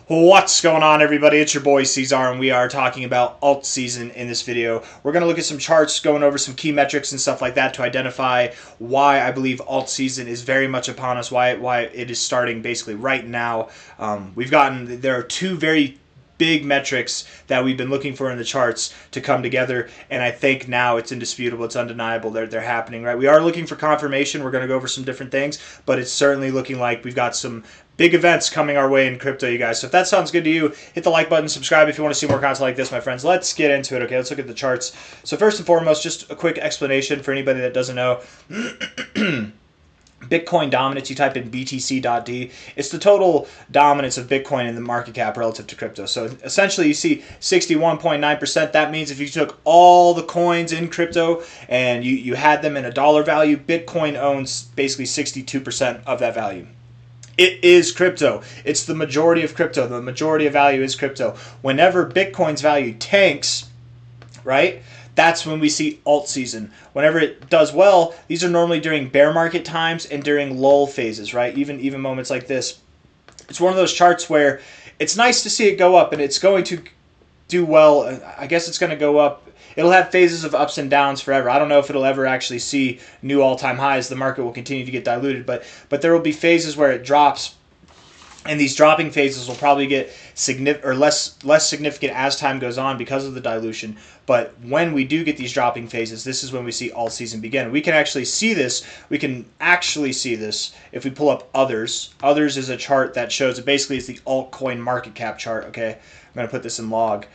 What's going on, everybody? It's your boy C-Zar, and we are talking about alt season in this video. We're going to look at some charts, going over some key metrics and stuff like that to identify why I believe alt season is very much upon us, why it is starting basically right now. There are two very big metrics that we've been looking for in the charts to come together, and I think now it's indisputable, it's undeniable, they're happening, right? We are looking for confirmation. We're going to go over some different things, but it's certainly looking like we've got some big events coming our way in crypto, you guys. So if that sounds good to you, hit the like button, subscribe if you want to see more content like this, my friends. Let's get into it, okay? Let's look at the charts. So first and foremost, just a quick explanation for anybody that doesn't know. Bitcoin dominance, you type in BTC.D. It's the total dominance of Bitcoin in the market cap relative to crypto. So essentially you see 61.9%. That means if you took all the coins in crypto and you had them in a dollar value, Bitcoin owns basically 62% of that value. It is crypto. It's the majority of crypto. The majority of value is crypto. Whenever Bitcoin's value tanks, right, that's when we see alt season. Whenever it does well, these are normally during bear market times and during lull phases, right? Even moments like this. It's one of those charts where it's nice to see it go up, and it's going to do well. I guess it's going to go up. It'll have phases of ups and downs forever. I don't know if it'll ever actually see new all-time highs. The market will continue to get diluted, but there will be phases where it drops, and these dropping phases will probably get less significant as time goes on because of the dilution. But when we do get these dropping phases, this is when we see alt season begin. We can actually see this. We can actually see this if we pull up others. Others is a chart that shows it basically is the altcoin market cap chart. Okay, I'm going to put this in log.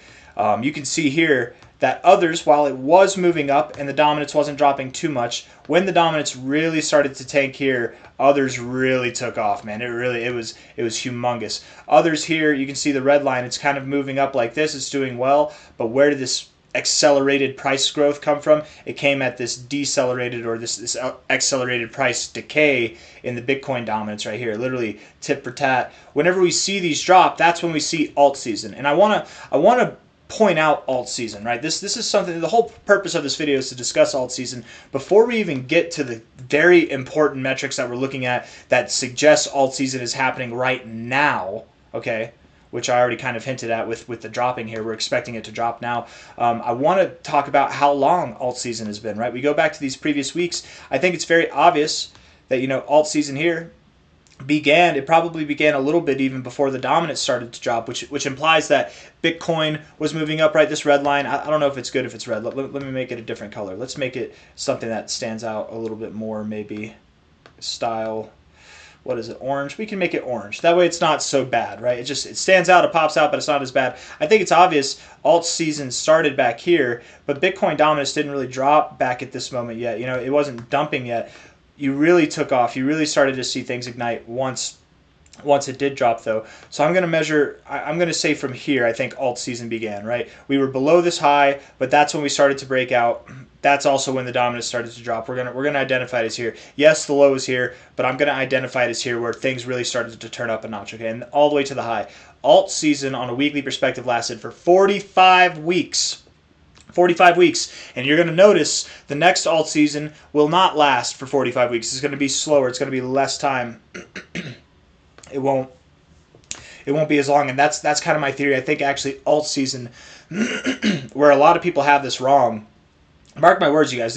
You can see here that others, while it was moving up and the dominance wasn't dropping too much, when the dominance really started to tank here, others really took off, man. It was humongous. Others here, you can see the red line. It's kind of moving up like this. It's doing well, but where did this accelerated price growth come from? It came at this decelerated or this accelerated price decay in the Bitcoin dominance right here, literally tit for tat. Whenever we see these drop, that's when we see alt season. And I want to point out alt season, right? This is something, the whole purpose of this video is to discuss alt season. Before we even get to the very important metrics that we're looking at that suggest alt season is happening right now, okay, which I already kind of hinted at with the dropping here. We're expecting it to drop now. I want to talk about how long alt season has been, right? We go back to these previous weeks. I think it's very obvious that, alt season here it probably began a little bit even before the dominance started to drop, which implies that Bitcoin was moving up, right? This red line, I don't know if it's good if it's red. Let me make it a different color. Let's make it something that stands out a little bit more, maybe style. What is it? Orange? We can make it orange. That way it's not so bad, right? It stands out, it pops out, but it's not as bad. I think it's obvious alt season started back here, but Bitcoin dominance didn't really drop back at this moment yet. It wasn't dumping yet. You really took off. You really started to see things ignite once it did drop, though. So I'm going to measure, I'm going to say from here, I think alt season began, right? We were below this high, but that's when we started to break out. That's also when the dominance started to drop. We're gonna identify it as here. Yes, the low is here, but I'm going to identify it as here where things really started to turn up a notch, okay? And all the way to the high. Alt season on a weekly perspective lasted for 45 weeks. 45 weeks, and you're going to notice the next alt season will not last for 45 weeks. It's going to be slower. It's going to be less time. It won't be as long, and that's kind of my theory. I think actually alt season, where a lot of people have this wrong. Mark my words, you guys.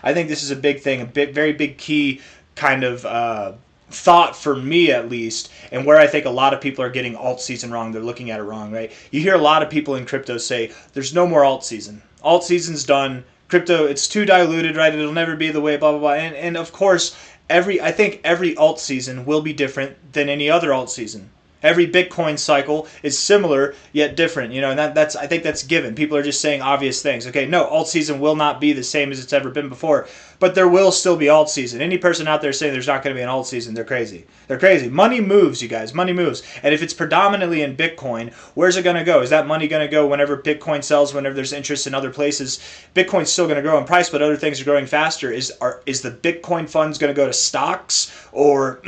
I think this is a big thing, very big key kind of thought for me at least, and where I think a lot of people are getting alt season wrong. They're looking at it wrong, right? You hear a lot of people in crypto say there's no more alt season. Alt season's done. Crypto, it's too diluted, right? It'll never be the way, blah, blah, blah. And of course, I think every alt season will be different than any other alt season. Every Bitcoin cycle is similar yet different, and I think that's given. People are just saying obvious things. Okay, no, alt season will not be the same as it's ever been before, but there will still be alt season. Any person out there saying there's not going to be an alt season, they're crazy. They're crazy. Money moves, you guys. Money moves. And if it's predominantly in Bitcoin, where's it going to go? Is that money going to go whenever Bitcoin sells, whenever there's interest in other places? Bitcoin's still going to grow in price, but other things are growing faster. Is the Bitcoin funds going to go to stocks or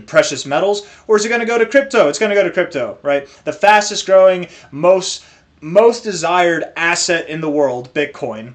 precious metals, or is it going to go to crypto? It's going to go to crypto, right? The fastest growing, most desired asset in the world, Bitcoin,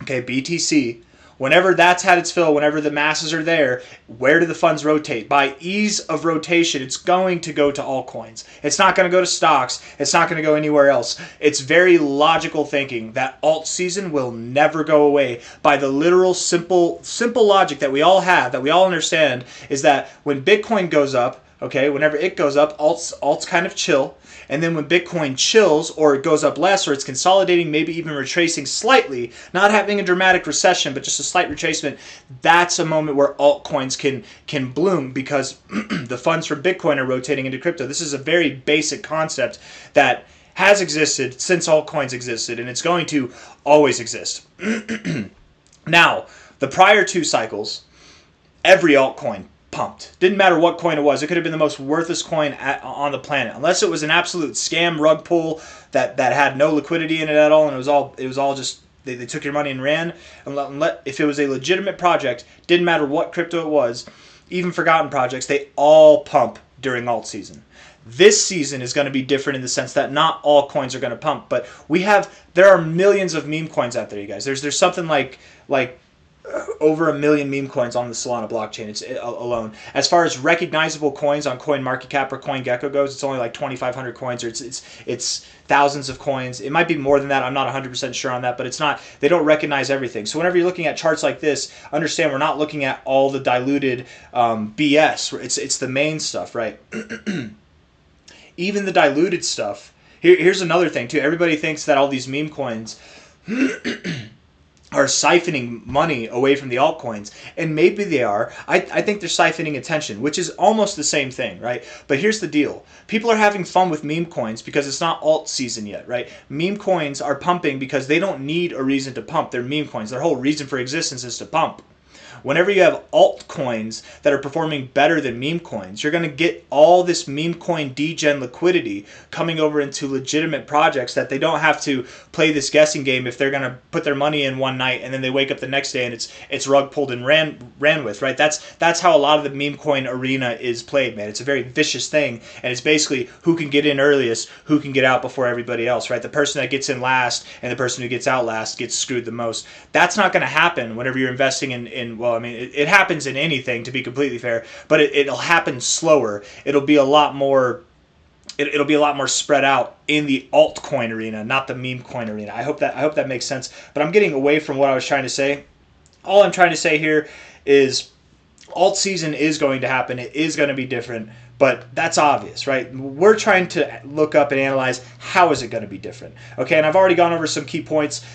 okay, BTC, Whenever that's had its fill, whenever the masses are there, where do the funds rotate? By ease of rotation, it's going to go to altcoins. It's not going to go to stocks. It's not going to go anywhere else. It's very logical thinking that alt season will never go away. By the literal simple logic that we all have, that we all understand, is that when Bitcoin goes up, okay, whenever it goes up, alts kind of chill. And then when Bitcoin chills, or it goes up less, or it's consolidating, maybe even retracing slightly, not having a dramatic recession, but just a slight retracement, that's a moment where altcoins can bloom because the funds from Bitcoin are rotating into crypto. This is a very basic concept that has existed since altcoins existed, and it's going to always exist. Now, the prior 2 cycles, every altcoin pumped. Didn't matter what coin it was. It could have been the most worthless coin on the planet, unless it was an absolute scam rug pull that had no liquidity in it at all, and it was all just they took your money and ran. If it was a legitimate project, didn't matter what crypto it was, even forgotten projects, they all pump during alt season. This season is going to be different in the sense that not all coins are going to pump, but there are millions of meme coins out there, you guys. There's something like over 1 million meme coins on the Solana blockchain alone. As far as recognizable coins on CoinMarketCap or CoinGecko goes, it's only like 2,500 coins, or it's thousands of coins. It might be more than that. I'm not 100% sure on that, but it's not. They don't recognize everything. So whenever you're looking at charts like this, understand we're not looking at all the diluted BS. It's the main stuff, right? Even the diluted stuff. Here's another thing too. Everybody thinks that all these meme coins are siphoning money away from the altcoins, and maybe they are. I think they're siphoning attention, which is almost the same thing, right? But here's the deal. People are having fun with meme coins because it's not alt season yet, right? Meme coins are pumping because they don't need a reason to pump. They're meme coins. Their whole reason for existence is to pump. Whenever you have altcoins that are performing better than meme coins, you're going to get all this meme coin degen liquidity coming over into legitimate projects that they don't have to play this guessing game if they're going to put their money in one night and then they wake up the next day and it's rug pulled and ran with, right? That's how a lot of the meme coin arena is played, man. It's a very vicious thing, and it's basically who can get in earliest, who can get out before everybody else, right? The person that gets in last and the person who gets out last gets screwed the most. That's not going to happen whenever you're investing in well, I mean, it happens in anything, to be completely fair, but it'll happen slower. It'll be a lot more spread out in the altcoin arena, not the meme coin arena. I hope that makes sense. But I'm getting away from what I was trying to say. All I'm trying to say here is alt season is going to happen. It is going to be different, but that's obvious, right? We're trying to look up and analyze how is it going to be different. Okay, and I've already gone over some key points.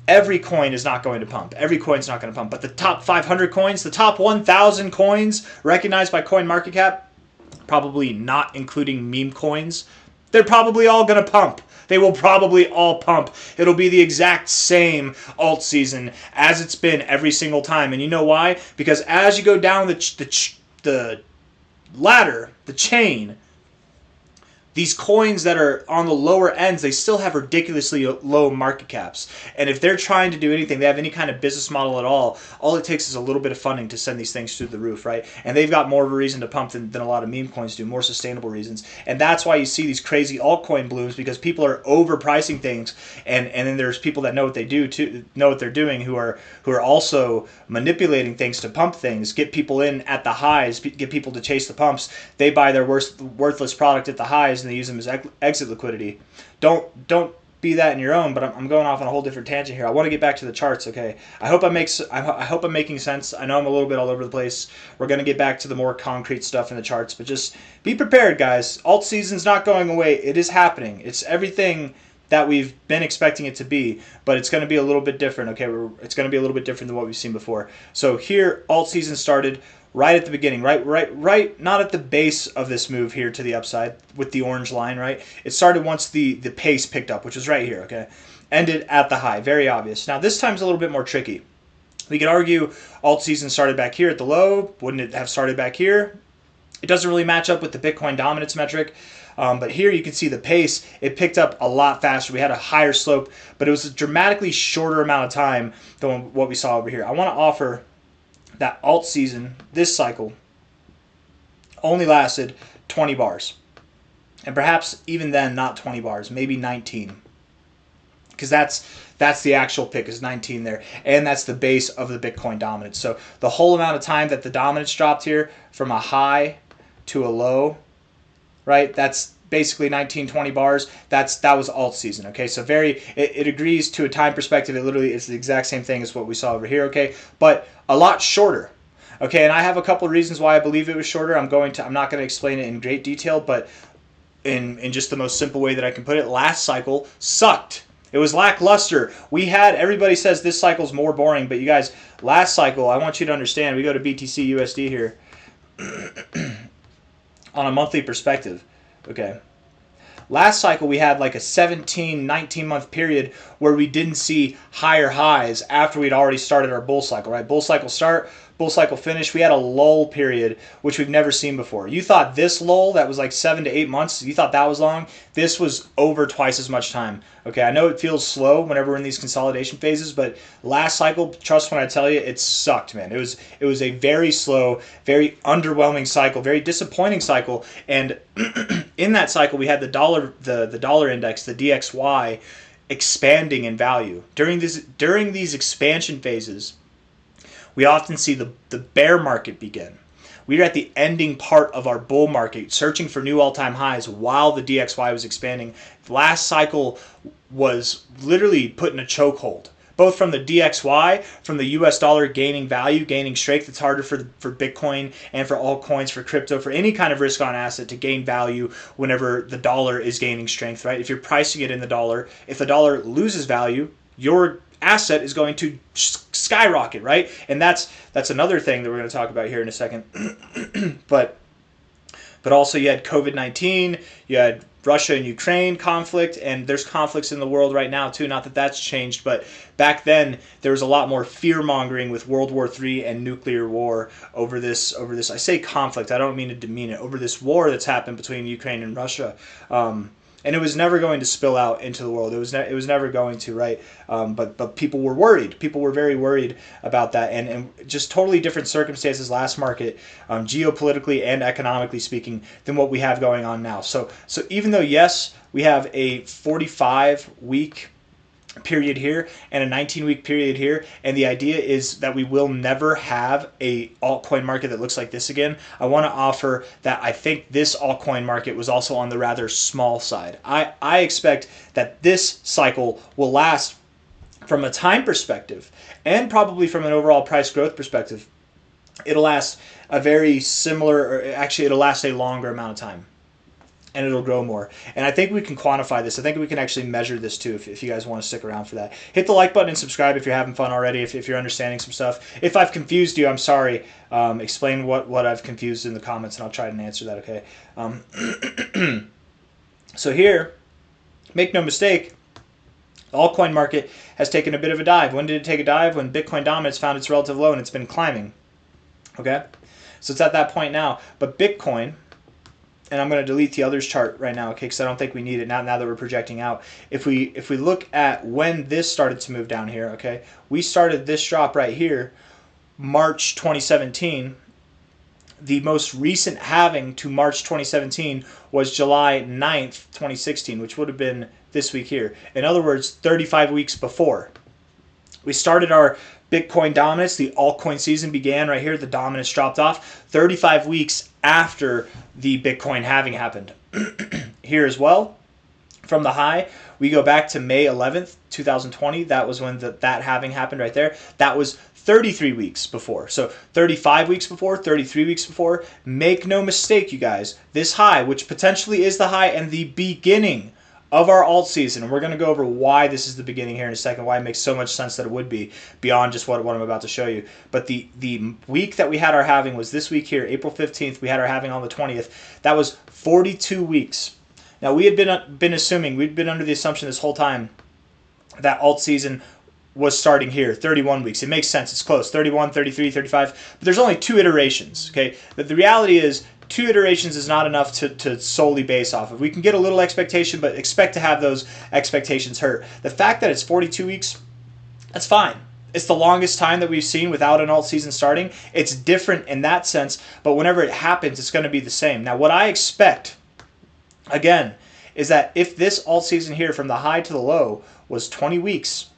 Every coin is not going to pump. Every coin's not going to pump. But the top 500 coins, the top 1,000 coins recognized by CoinMarketCap, probably not including meme coins, they're probably all going to pump. They will probably all pump. It'll be the exact same alt season as it's been every single time. And you know why? Because as you go down the ladder, the chain, these coins that are on the lower ends, they still have ridiculously low market caps. And if they're trying to do anything, they have any kind of business model at all it takes is a little bit of funding to send these things through the roof, right? And they've got more of a reason to pump than a lot of meme coins do, more sustainable reasons. And that's why you see these crazy altcoin blooms, because people are overpricing things, and then there's people that know what they do too, know what they're doing, who are also manipulating things to pump things, get people in at the highs, get people to chase the pumps. They buy their worthless product at the highs and they use them as exit liquidity. Don't be that in your own, but I'm going off on a whole different tangent here. I want to get back to the charts, okay? I hope I'm making sense. I know I'm a little bit all over the place. We're going to get back to the more concrete stuff in the charts, but just be prepared, guys. Alt season's not going away. It is happening. It's everything that we've been expecting it to be, but it's going to be a little bit different, okay? It's going to be a little bit different than what we've seen before. So here, alt season started right at the beginning, right, not at the base of this move here to the upside with the orange line, right? It started once the pace picked up, which was right here, okay? Ended at the high, very obvious. Now this time's a little bit more tricky. We could argue alt season started back here at the low. Wouldn't it have started back here? It doesn't really match up with the Bitcoin dominance metric. But here you can see the pace, it picked up a lot faster. We had a higher slope, but it was a dramatically shorter amount of time than what we saw over here. I want to offer that alt season, this cycle, only lasted 20 bars. And perhaps even then, not 20 bars, maybe 19. because that's the actual pick is 19 there, and that's the base of the Bitcoin dominance. So the whole amount of time that the dominance dropped here from a high to a low, right? That's basically 19, 20 bars. That was alt season. Okay, so it agrees to a time perspective. It literally is the exact same thing as what we saw over here. Okay, but a lot shorter. Okay, and I have a couple of reasons why I believe it was shorter. I'm not going to explain it in great detail, but in just the most simple way that I can put it, last cycle sucked. It was lackluster. Everybody says this cycle's more boring, but you guys, last cycle, I want you to understand, we go to BTC USD here on a monthly perspective. Okay. Last cycle, we had like a 17, 19-month period where we didn't see higher highs after we'd already started our bull cycle, right? Bull cycle start, bull cycle finish. We had a lull period, which we've never seen before. You thought this lull that was like 7 to 8 months, you thought that was long? This was over twice as much time. Okay, I know it feels slow whenever we're in these consolidation phases, but last cycle, trust when I tell you, it sucked, man. It was a very slow, very underwhelming cycle, very disappointing cycle, and in that cycle, we had the dollar index, the DXY, expanding in value. During these expansion phases, we often see the bear market begin. We were at the ending part of our bull market, searching for new all-time highs while the DXY was expanding. The last cycle was literally put in a chokehold, both from the DXY, from the US dollar gaining value, gaining strength. It's harder for Bitcoin and for altcoins, for crypto, for any kind of risk-on asset to gain value whenever the dollar is gaining strength, right? If you're pricing it in the dollar, if the dollar loses value, your asset is going to skyrocket, right? And that's another thing that we're going to talk about here in a second. but also you had COVID-19, you had Russia and Ukraine conflict, and there's conflicts in the world right now too. Not that that's changed, but back then there was a lot more fear-mongering with World War III and nuclear war over this. I say conflict, I don't mean to demean it, over this war that's happened between Ukraine and Russia. And it was never going to spill out into the world. It was never going to, right? But people were worried. People were very worried about that, and just totally different circumstances last market, geopolitically and economically speaking, than what we have going on now. So even though yes, we have a 45-week period here and a 19-week period here, and the idea is that we will never have a altcoin market that looks like this again, I want to offer that I think this altcoin market was also on the rather small side. I expect that this cycle will last, from a time perspective and probably from an overall price growth perspective, it'll last a very similar, or actually it'll last a longer amount of time. And it'll grow more. And I think we can quantify this. I think we can actually measure this too if you guys want to stick around for that. Hit the like button and subscribe if you're having fun already, if you're understanding some stuff. If I've confused you, I'm sorry. Explain what I've confused in the comments, and I'll try to answer that, okay? So here, make no mistake, the altcoin market has taken a bit of a dive. When did it take a dive? When Bitcoin dominance found its relative low, and it's been climbing, okay? So it's at that point now. But Bitcoin... and I'm going to delete the others chart right now, okay, because I don't think we need it now that we're projecting out. If we look at when this started to move down here, okay, we started this drop right here, March 2017. The most recent halving to March 2017 was July 9th, 2016, which would have been this week here. In other words, 35 weeks before. We started our Bitcoin dominance, the altcoin season began right here, the dominance dropped off 35 weeks after the Bitcoin halving happened. Here as well, from the high, we go back to May 11th, 2020. That was when that halving happened right there. That was 33 weeks before. So 35 weeks before, 33 weeks before. Make no mistake, you guys, this high, which potentially is the high and the beginning of our alt season, and we're going to go over why this is the beginning here in a second, why it makes so much sense that it would be beyond just what I'm about to show you. But the week that we had our halving was this week here, April 15th. We had our halving on the 20th. That was 42 weeks. Now, we had been assuming, we'd been under the assumption this whole time that alt season was starting here, 31 weeks. It makes sense. It's close, 31, 33, 35. But there's only 2 iterations, okay? But the reality is 2 iterations is not enough to solely base off of. We can get a little expectation, but expect to have those expectations hurt. The fact that it's 42 weeks, that's fine. It's the longest time that we've seen without an alt season starting. It's different in that sense, but whenever it happens, it's going to be the same. Now, what I expect, again, is that if this alt season here from the high to the low was 20 weeks,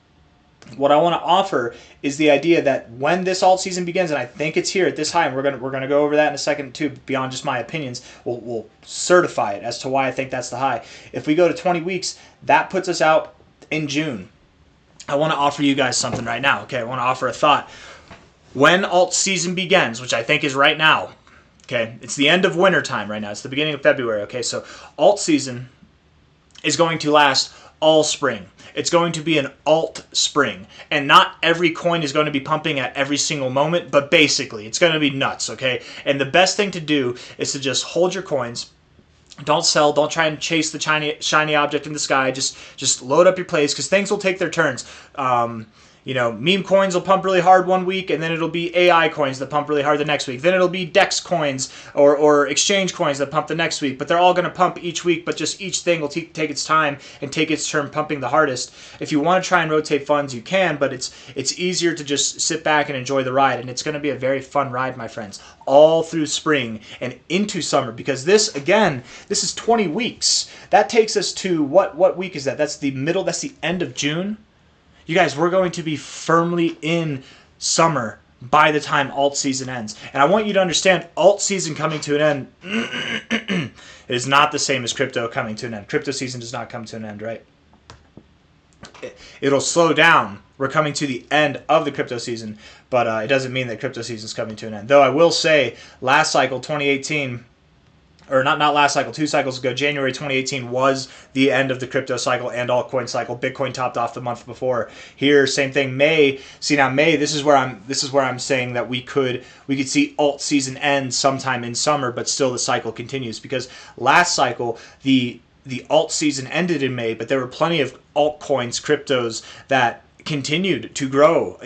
what I want to offer is the idea that when this alt season begins, and I think it's here at this high, and we're gonna go over that in a second too. Beyond just my opinions, we'll certify it as to why I think that's the high. If we go to 20 weeks, that puts us out in June. I want to offer you guys something right now. Okay, I want to offer a thought. When alt season begins, which I think is right now. Okay, it's the end of winter time right now. It's the beginning of February. Okay, so alt season is going to last all spring. It's going to be an alt spring. And not every coin is going to be pumping at every single moment, but basically it's going to be nuts, okay? And the best thing to do is to just hold your coins. Don't sell. Don't try and chase the shiny object in the sky. Just load up your plays because things will take their turns. Meme coins will pump really hard one week, and then it'll be AI coins that pump really hard the next week. Then it'll be DEX coins or exchange coins that pump the next week. But they're all going to pump each week, but just each thing will take its time and take its turn pumping the hardest. If you want to try and rotate funds, you can, but it's easier to just sit back and enjoy the ride. And it's going to be a very fun ride, my friends, all through spring and into summer. Because this is 20 weeks. That takes us to, what week is that? That's the end of June. You guys, we're going to be firmly in summer by the time alt season ends. And I want you to understand, alt season coming to an end it is not the same as crypto coming to an end. Crypto season does not come to an end, right? It'll slow down. We're coming to the end of the crypto season, but it doesn't mean that crypto season is coming to an end. Though I will say, last cycle, 2018... or not last cycle, 2 cycles ago, January 2018 was the end of the crypto cycle and altcoin cycle. Bitcoin topped off the month before. Here, same thing. May, this is where I'm saying that we could see alt season end sometime in summer, but still the cycle continues, because last cycle the alt season ended in May, but there were plenty of altcoins, cryptos that continued to grow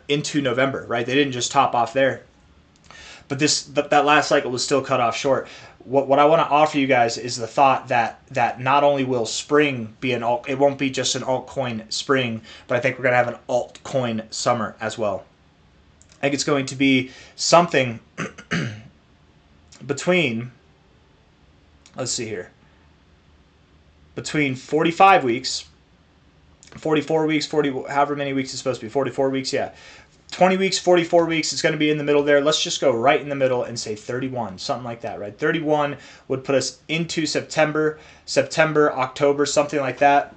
into November, right? They didn't just top off there. But that last cycle was still cut off short. What I want to offer you guys is the thought that not only will spring be it won't be just an altcoin spring, but I think we're going to have an altcoin summer as well. I think it's going to be something between 45 weeks, 44 weeks, 40, however many weeks it's supposed to be, 44 weeks, yeah. 20 weeks, 44 weeks, it's going to be in the middle there. Let's just go right in the middle and say 31, something like that, right? 31 would put us into September, October, something like that.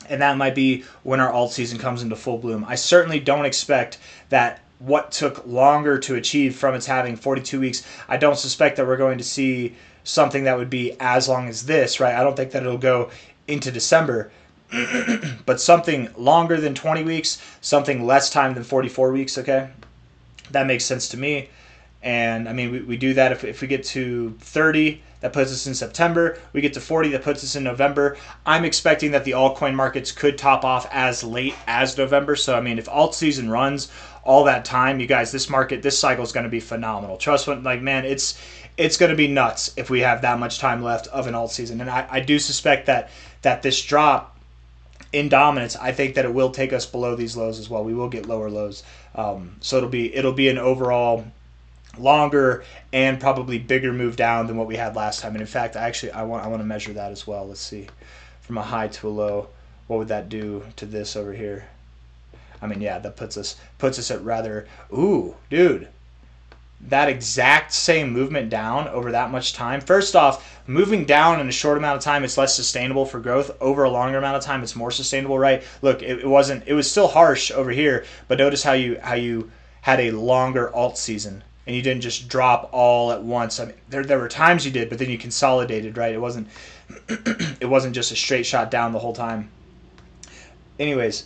And that might be when our alt season comes into full bloom. I certainly don't expect that what took longer to achieve from its having 42 weeks, I don't suspect that we're going to see something that would be as long as this, right? I don't think that it'll go into December. But something longer than 20 weeks, something less time than 44 weeks, okay? That makes sense to me. And, I mean, we do that if we get to 30, that puts us in September. We get to 40, that puts us in November. I'm expecting that the altcoin markets could top off as late as November. So, I mean, if alt season runs all that time, you guys, this cycle is going to be phenomenal. Trust me, like, man, it's going to be nuts if we have that much time left of an alt season. And I do suspect that this drop in dominance, I think that it will take us below these lows as well. We will get lower lows. So it'll be an overall longer and probably bigger move down than what we had last time. And in fact, I want to measure that as well. Let's see, from a high to a low, what would that do to this over here? I mean, yeah, that puts us at rather, ooh, dude, that exact same movement down over that much time. First off, moving down in a short amount of time, it's less sustainable for growth. Over a longer amount of time, it's more sustainable, right? Look, it was still harsh over here, but notice how you had a longer alt season and you didn't just drop all at once. I mean, there were times you did, but then you consolidated, right? It wasn't just a straight shot down the whole time. Anyways,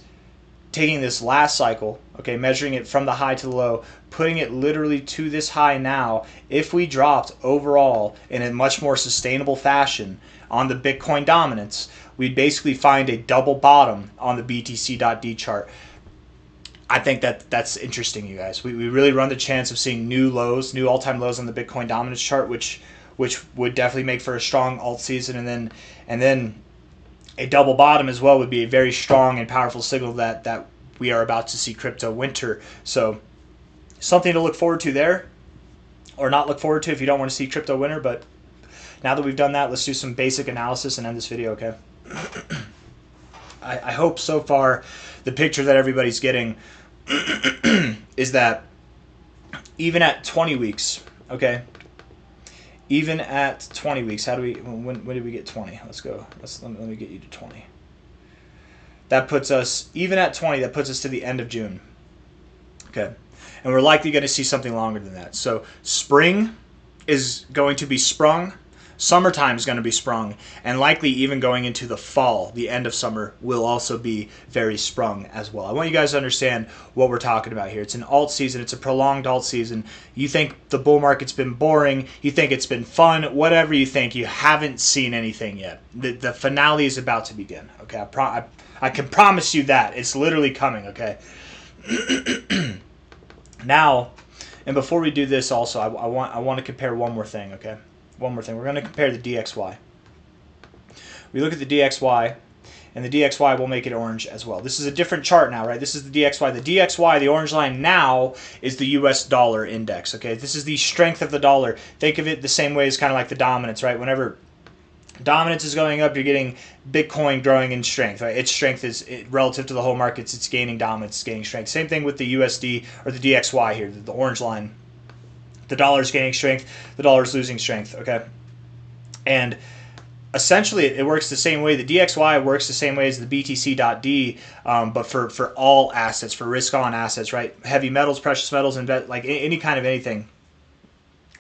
taking this last cycle, okay, measuring it from the high to the low, putting it literally to this high now, if we dropped overall in a much more sustainable fashion on the Bitcoin dominance, we'd basically find a double bottom on the BTC.D chart. I think that's interesting, you guys. We really run the chance of seeing new all-time lows on the Bitcoin dominance chart, which would definitely make for a strong alt season, and then a double bottom as well would be a very strong and powerful signal that we are about to see crypto winter. So something to look forward to there, or not look forward to if you don't want to see crypto winter. But now that we've done that, let's do some basic analysis and end this video, okay? I hope so far the picture that everybody's getting is that even at 20 weeks, okay? Even at 20 weeks, how do we, when did we get 20? Let's go. Let me get you to 20. That puts us, even at 20, that puts us to the end of June. Okay. And we're likely going to see something longer than that. So spring is going to be sprung. Summertime is going to be sprung. And likely even going into the fall, the end of summer, will also be very sprung as well. I want you guys to understand what we're talking about here. It's an alt season. It's a prolonged alt season. You think the bull market's been boring. You think it's been fun. Whatever you think, you haven't seen anything yet. The finale is about to begin. Okay. I can promise you that. It's literally coming. Okay. Now, and before we do this also, I want to compare one more thing, okay? One more thing. We're going to compare the DXY. We look at the DXY, and the DXY will make it orange as well. This is a different chart now, right? This is the DXY. The DXY, the orange line now, is the US dollar index, okay? This is the strength of the dollar. Think of it the same way as kind of like the dominance, right? Whenever dominance is going up, you're getting Bitcoin growing in strength, right? Its strength is relative to the whole markets. It's gaining dominance, it's gaining strength. Same thing with the USD or the DXY here, the orange line. The dollar's gaining strength, the dollar's losing strength, okay? And essentially, it works the same way. The DXY works the same way as the BTC.D, but for all assets, for risk-on assets, right? Heavy metals, precious metals, and like any kind of anything.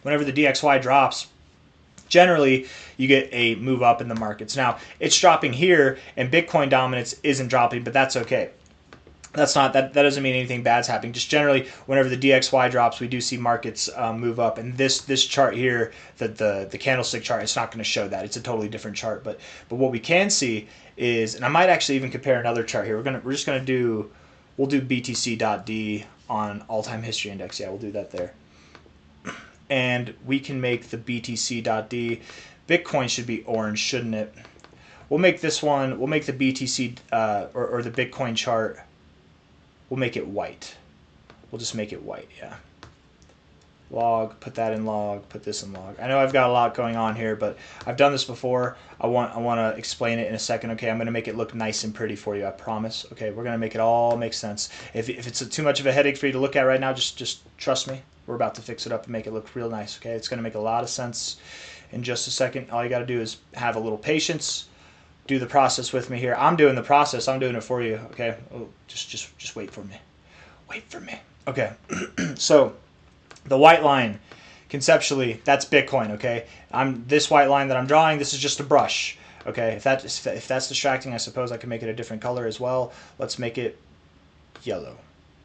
Whenever the DXY drops, generally, you get a move up in the markets. Now, it's dropping here, and Bitcoin dominance isn't dropping, but that's okay. That doesn't mean anything bad's happening. Just generally, whenever the DXY drops, we do see markets move up. And this chart here, the candlestick chart, it's not going to show that. It's a totally different chart. But what we can see is, and I might actually even compare another chart here. We'll do BTC.D on all-time history index. Yeah, we'll do that there. And we can make the BTC.D. Bitcoin should be orange, shouldn't it? We'll make this one, we'll make the BTC or the Bitcoin chart, we'll make it white. We'll just make it white, yeah. Log, put that in log, put this in log. I know I've got a lot going on here, but I've done this before. I want to explain it in a second. Okay, I'm going to make it look nice and pretty for you, I promise. Okay, we're going to make it all make sense. If it's too much of a headache for you to look at right now, just trust me. We're about to fix it up and make it look real nice, okay? It's going to make a lot of sense in just a second. All you got to do is have a little patience. Do the process with me here. I'm doing the process. I'm doing it for you, okay? Oh, just wait for me. Wait for me. Okay. So, the white line, conceptually, that's Bitcoin, okay? This white line that I'm drawing, this is just a brush, okay? If that's distracting, I suppose I can make it a different color as well. Let's make it yellow.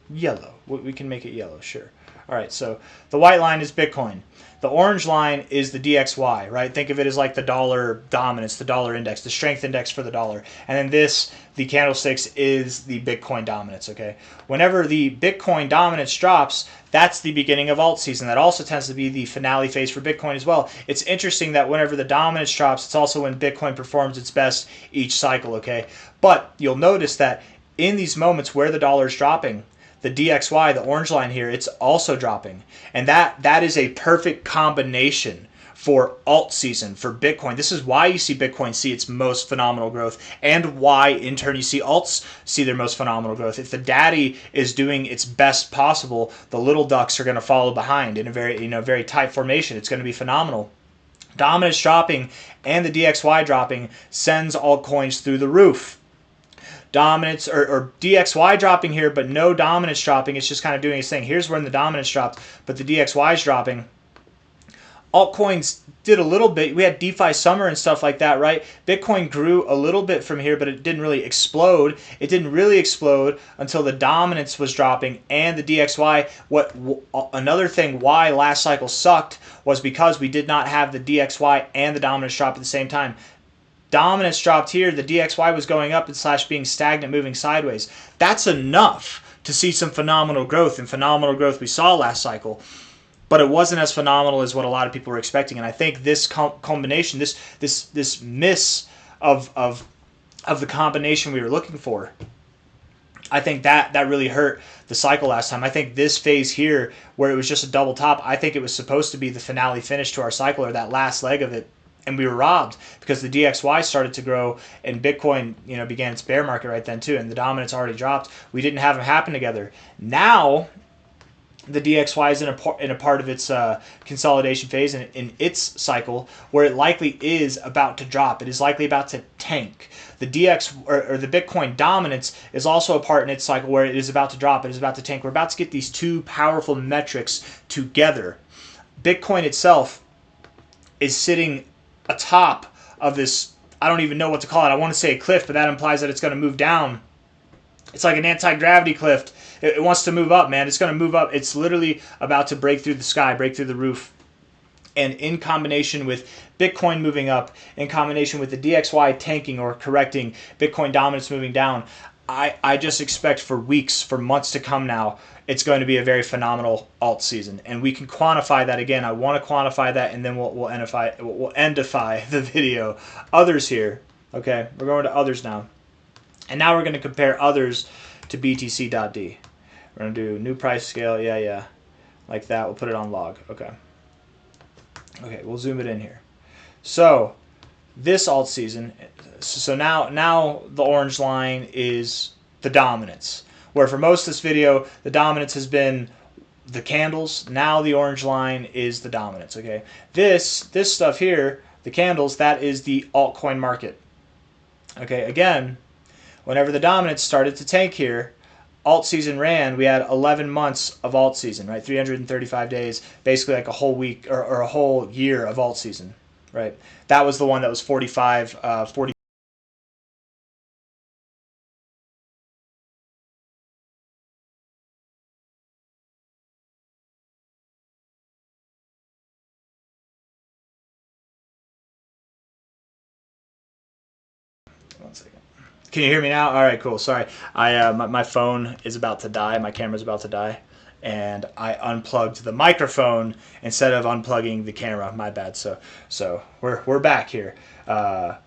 Yellow. We can make it yellow, sure. All right, so the white line is Bitcoin. The orange line is the DXY, right? Think of it as like the dollar dominance, the dollar index, the strength index for the dollar. And then this, the candlesticks, is the Bitcoin dominance, okay? Whenever the Bitcoin dominance drops, that's the beginning of alt season. That also tends to be the finale phase for Bitcoin as well. It's interesting that whenever the dominance drops, it's also when Bitcoin performs its best each cycle, okay? But you'll notice that in these moments where the dollar is dropping, the DXY, the orange line here, it's also dropping. And that is a perfect combination for alt season, for Bitcoin. This is why you see Bitcoin see its most phenomenal growth, and why in turn you see alts see their most phenomenal growth. If the daddy is doing its best possible, the little ducks are going to follow behind in a very tight formation. It's going to be phenomenal. Dominance dropping and the DXY dropping sends altcoins through the roof. Dominance or DXY dropping here, but no dominance dropping. It's just kind of doing its thing. Here's when the dominance dropped, but the DXY is dropping. Altcoins did a little bit. We had DeFi summer and stuff like that, right? Bitcoin grew a little bit from here, but it didn't really explode. It didn't really explode until the dominance was dropping and the DXY. Another thing why last cycle sucked was because we did not have the DXY and the dominance drop at the same time. Dominance dropped here, the DXY was going up and / being stagnant, moving sideways. That's enough to see some phenomenal growth, and phenomenal growth we saw last cycle. But it wasn't as phenomenal as what a lot of people were expecting. And I think this combination, this miss of the combination we were looking for, I think that really hurt the cycle last time. I think this phase here, where it was just a double top, I think it was supposed to be the finale finish to our cycle, or that last leg of it. And we were robbed because the DXY started to grow and Bitcoin, began its bear market right then too, and the dominance already dropped. We didn't have them happen together. Now the DXY is in a part of its consolidation phase in its cycle where it likely is about to drop. It is likely about to tank. The DX or the Bitcoin dominance is also a part in its cycle where it is about to drop. It is about to tank. We're about to get these two powerful metrics together. Bitcoin itself is sitting atop of this, I don't even know what to call it. I want to say a cliff, but that implies that it's going to move down. It's like an anti-gravity cliff. It wants to move up, man. It's going to move up. It's literally about to break through the sky, break through the roof. And in combination with Bitcoin moving up, in combination with the DXY tanking or correcting, Bitcoin dominance moving down, I just expect for weeks, for months to come now, it's going to be a very phenomenal alt season. And we can quantify that again. I want to quantify that, and then we'll endify the video. Others here. Okay, we're going to others now. And now we're going to compare others to BTC.D. We're going to do new price scale. Yeah. Like that. We'll put it on log. Okay, we'll zoom it in here. So this alt season, so now the orange line is the dominance. Where for most of this video, the dominance has been the candles. Now the orange line is the dominance. Okay, this stuff here, the candles, that is the altcoin market. Okay, again, whenever the dominance started to tank here, alt season ran, we had 11 months of alt season, right? 335 days, basically like a whole week or a whole year of alt season, right? That was the one that was 40. One second. Can you hear me now? All right, cool. Sorry, my phone is about to die. My camera's about to die, and I unplugged the microphone instead of unplugging the camera. My bad. So we're back here. But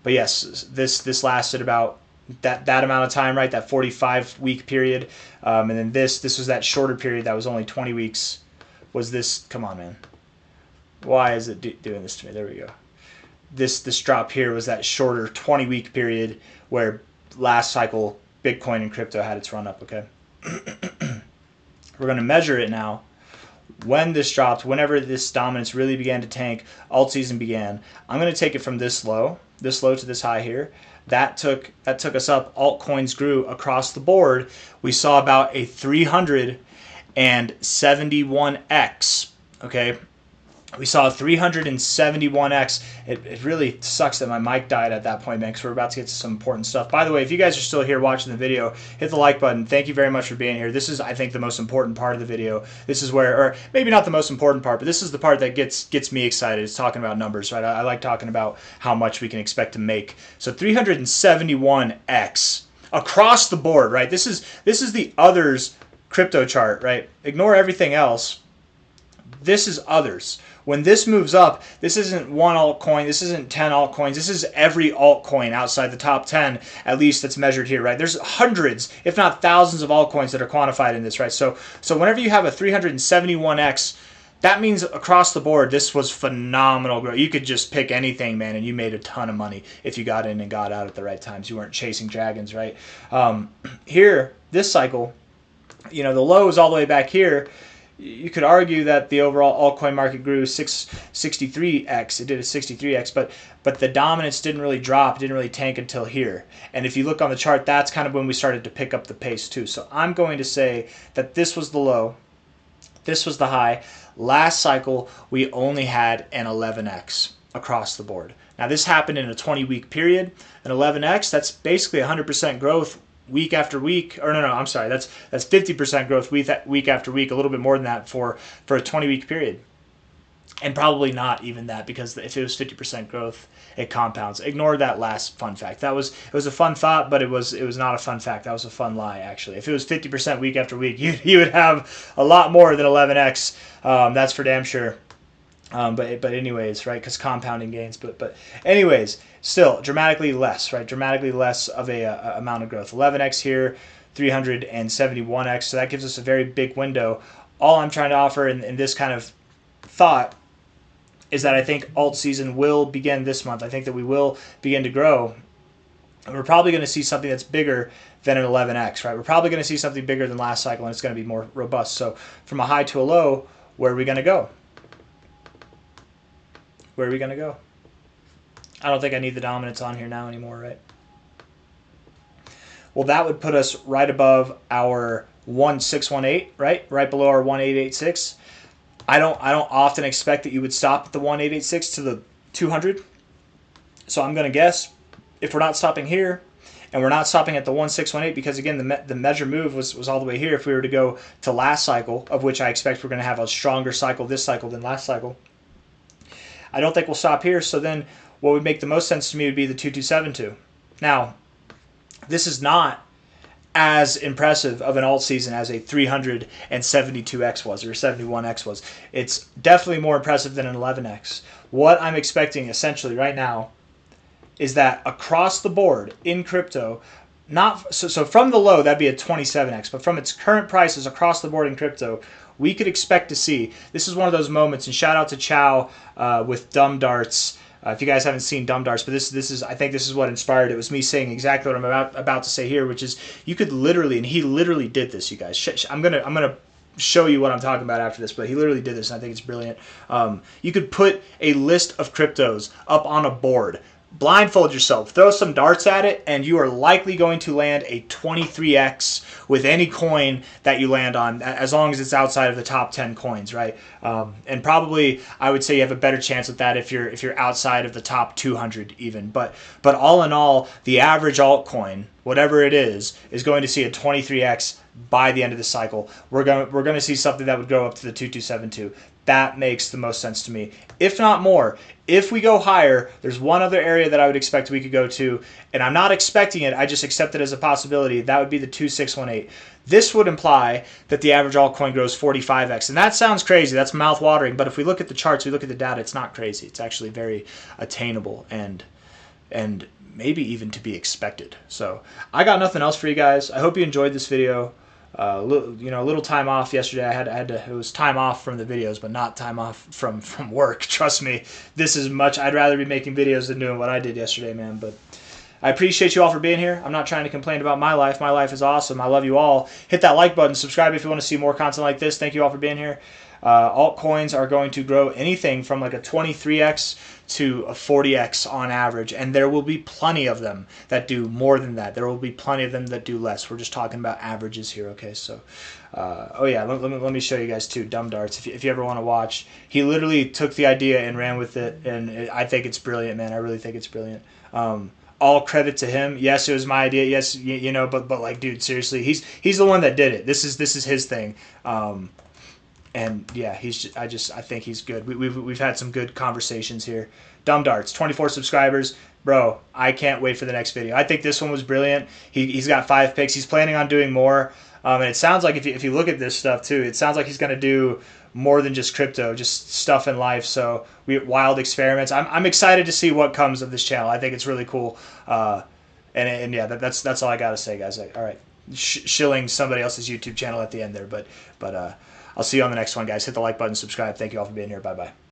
yes, this lasted about that amount of time, right? That 45-week period, and then this was that shorter period that was only 20 weeks. Was this? Come on, man. Why is it doing this to me? There we go. This drop here was that shorter 20-week period where last cycle Bitcoin and crypto had its run up. Okay, we're going to measure it now. When this dropped, whenever this dominance really began to tank, alt season began. I'm going to take it from this low to this high here. That took us up. Altcoins grew across the board. We saw about a 371x. Okay. We saw a 371x. It really sucks that my mic died at that point, man, because we're about to get to some important stuff. By the way, if you guys are still here watching the video, hit the like button. Thank you very much for being here. This is, I think, the most important part of the video. This is where, or maybe not the most important part, but this is the part that gets me excited. It's talking about numbers, right? I like talking about how much we can expect to make. So 371x across the board, right? This is the others crypto chart, right? Ignore everything else. This is others. When this moves up, this isn't one altcoin, this isn't 10 altcoins, this is every altcoin outside the top 10, at least that's measured here, right? There's hundreds, if not thousands of altcoins that are quantified in this, right? So whenever you have a 371x, that means across the board, this was phenomenal growth. You could just pick anything, man, and you made a ton of money if you got in and got out at the right times. You weren't chasing dragons, right? Here, this cycle, the low is all the way back here. You could argue that the overall altcoin market grew 63x. It did a 63x, but the dominance didn't really drop, didn't really tank until here. And if you look on the chart, that's kind of when we started to pick up the pace too. So I'm going to say that this was the low, this was the high. Last cycle, we only had an 11x across the board. Now this happened in a 20-week period. An 11x, that's basically 100% growth week after week, or no, I'm sorry, that's 50% growth week after week, a little bit more than that for a 20-week period. And probably not even that, because if it was 50% growth, it compounds. Ignore that last fun fact. It was a fun thought, but it was not a fun fact. That was a fun lie, actually. If it was 50% week after week, you would have a lot more than 11x. That's for damn sure. But anyways, right? Because compounding gains. But anyways, still dramatically less, right? Dramatically less of a amount of growth. 11x here, 371x. So that gives us a very big window. All I'm trying to offer in this kind of thought is that I think alt season will begin this month. I think that we will begin to grow. And we're probably going to see something that's bigger than an 11x, right? We're probably going to see something bigger than last cycle, and it's going to be more robust. So from a high to a low, where are we going to go? Where are we going to go? I don't think I need the dominance on here now anymore, right? Well, that would put us right above our 1618, right? Right below our 1886. I don't often expect that you would stop at the 1886 to the 200. So I'm going to guess if we're not stopping here and we're not stopping at the 1618, because again, the measure move was all the way here. If we were to go to last cycle, of which I expect we're going to have a stronger cycle this cycle than last cycle, I don't think we'll stop here. So then what would make the most sense to me would be the 2272. Now, this is not as impressive of an alt season as a 372x was, or 71x was. It's definitely more impressive than an 11x. What I'm expecting essentially right now is that across the board in crypto, not so from the low, that'd be a 27x, but from its current prices across the board in crypto, we could expect to see, this is one of those moments, and shout out to Chow with Dumb Darts. If you guys haven't seen Dumb Darts, but this is, I think this is what inspired it. It was me saying exactly what I'm about to say here, which is you could literally, and he literally did this, you guys. I'm gonna show you what I'm talking about after this, but he literally did this, and I think it's brilliant. You could put a list of cryptos up on a board, blindfold yourself, throw some darts at it, and you are likely going to land a 23x with any coin that you land on, as long as it's outside of the top 10 coins, right? And probably I would say you have a better chance at that if you're outside of the top 200 even. But all in all, the average altcoin, whatever it is going to see a 23x by the end of the cycle. We're going to see something that would go up to the 2272. That makes the most sense to me, if not more. If we go higher, there's one other area that I would expect we could go to, and I'm not expecting it, I just accept it as a possibility. That would be the 2618. This would imply that the average altcoin grows 45x, and that sounds crazy. That's mouth-watering, but if we look at the charts, we look at the data, it's not crazy. It's actually very attainable and maybe even to be expected. So I got nothing else for you guys. I hope you enjoyed this video. A little time off yesterday. I had to. It was time off from the videos, but not time off from work. Trust me, this is much. I'd rather be making videos than doing what I did yesterday, man. But I appreciate you all for being here. I'm not trying to complain about my life. My life is awesome. I love you all. Hit that like button. Subscribe if you want to see more content like this. Thank you all for being here. Altcoins are going to grow anything from like a 23x to a 40x on average, and there will be plenty of them that do more than that. There will be plenty of them that do less. We're just talking about averages here, okay? So, oh yeah, let me show you guys too, Dumb Darts. If you ever want to watch, he literally took the idea and ran with it, and I think it's brilliant, man. I really think it's brilliant. All credit to him. Yes, it was my idea. Yes, but like, dude, seriously, he's the one that did it. This is his thing. And yeah, I think he's good. We've had some good conversations here. Dumb Darts, 24 subscribers, bro. I can't wait for the next video. I think this one was brilliant. He's got 5 picks. He's planning on doing more. And it sounds like if you look at this stuff too, it sounds like he's gonna do more than just crypto, just stuff in life. So wild experiments. I'm excited to see what comes of this channel. I think it's really cool. And yeah, that's all I gotta say, guys. All right, shilling somebody else's YouTube channel at the end there, but I'll see you on the next one, guys. Hit the like button, subscribe. Thank you all for being here. Bye-bye.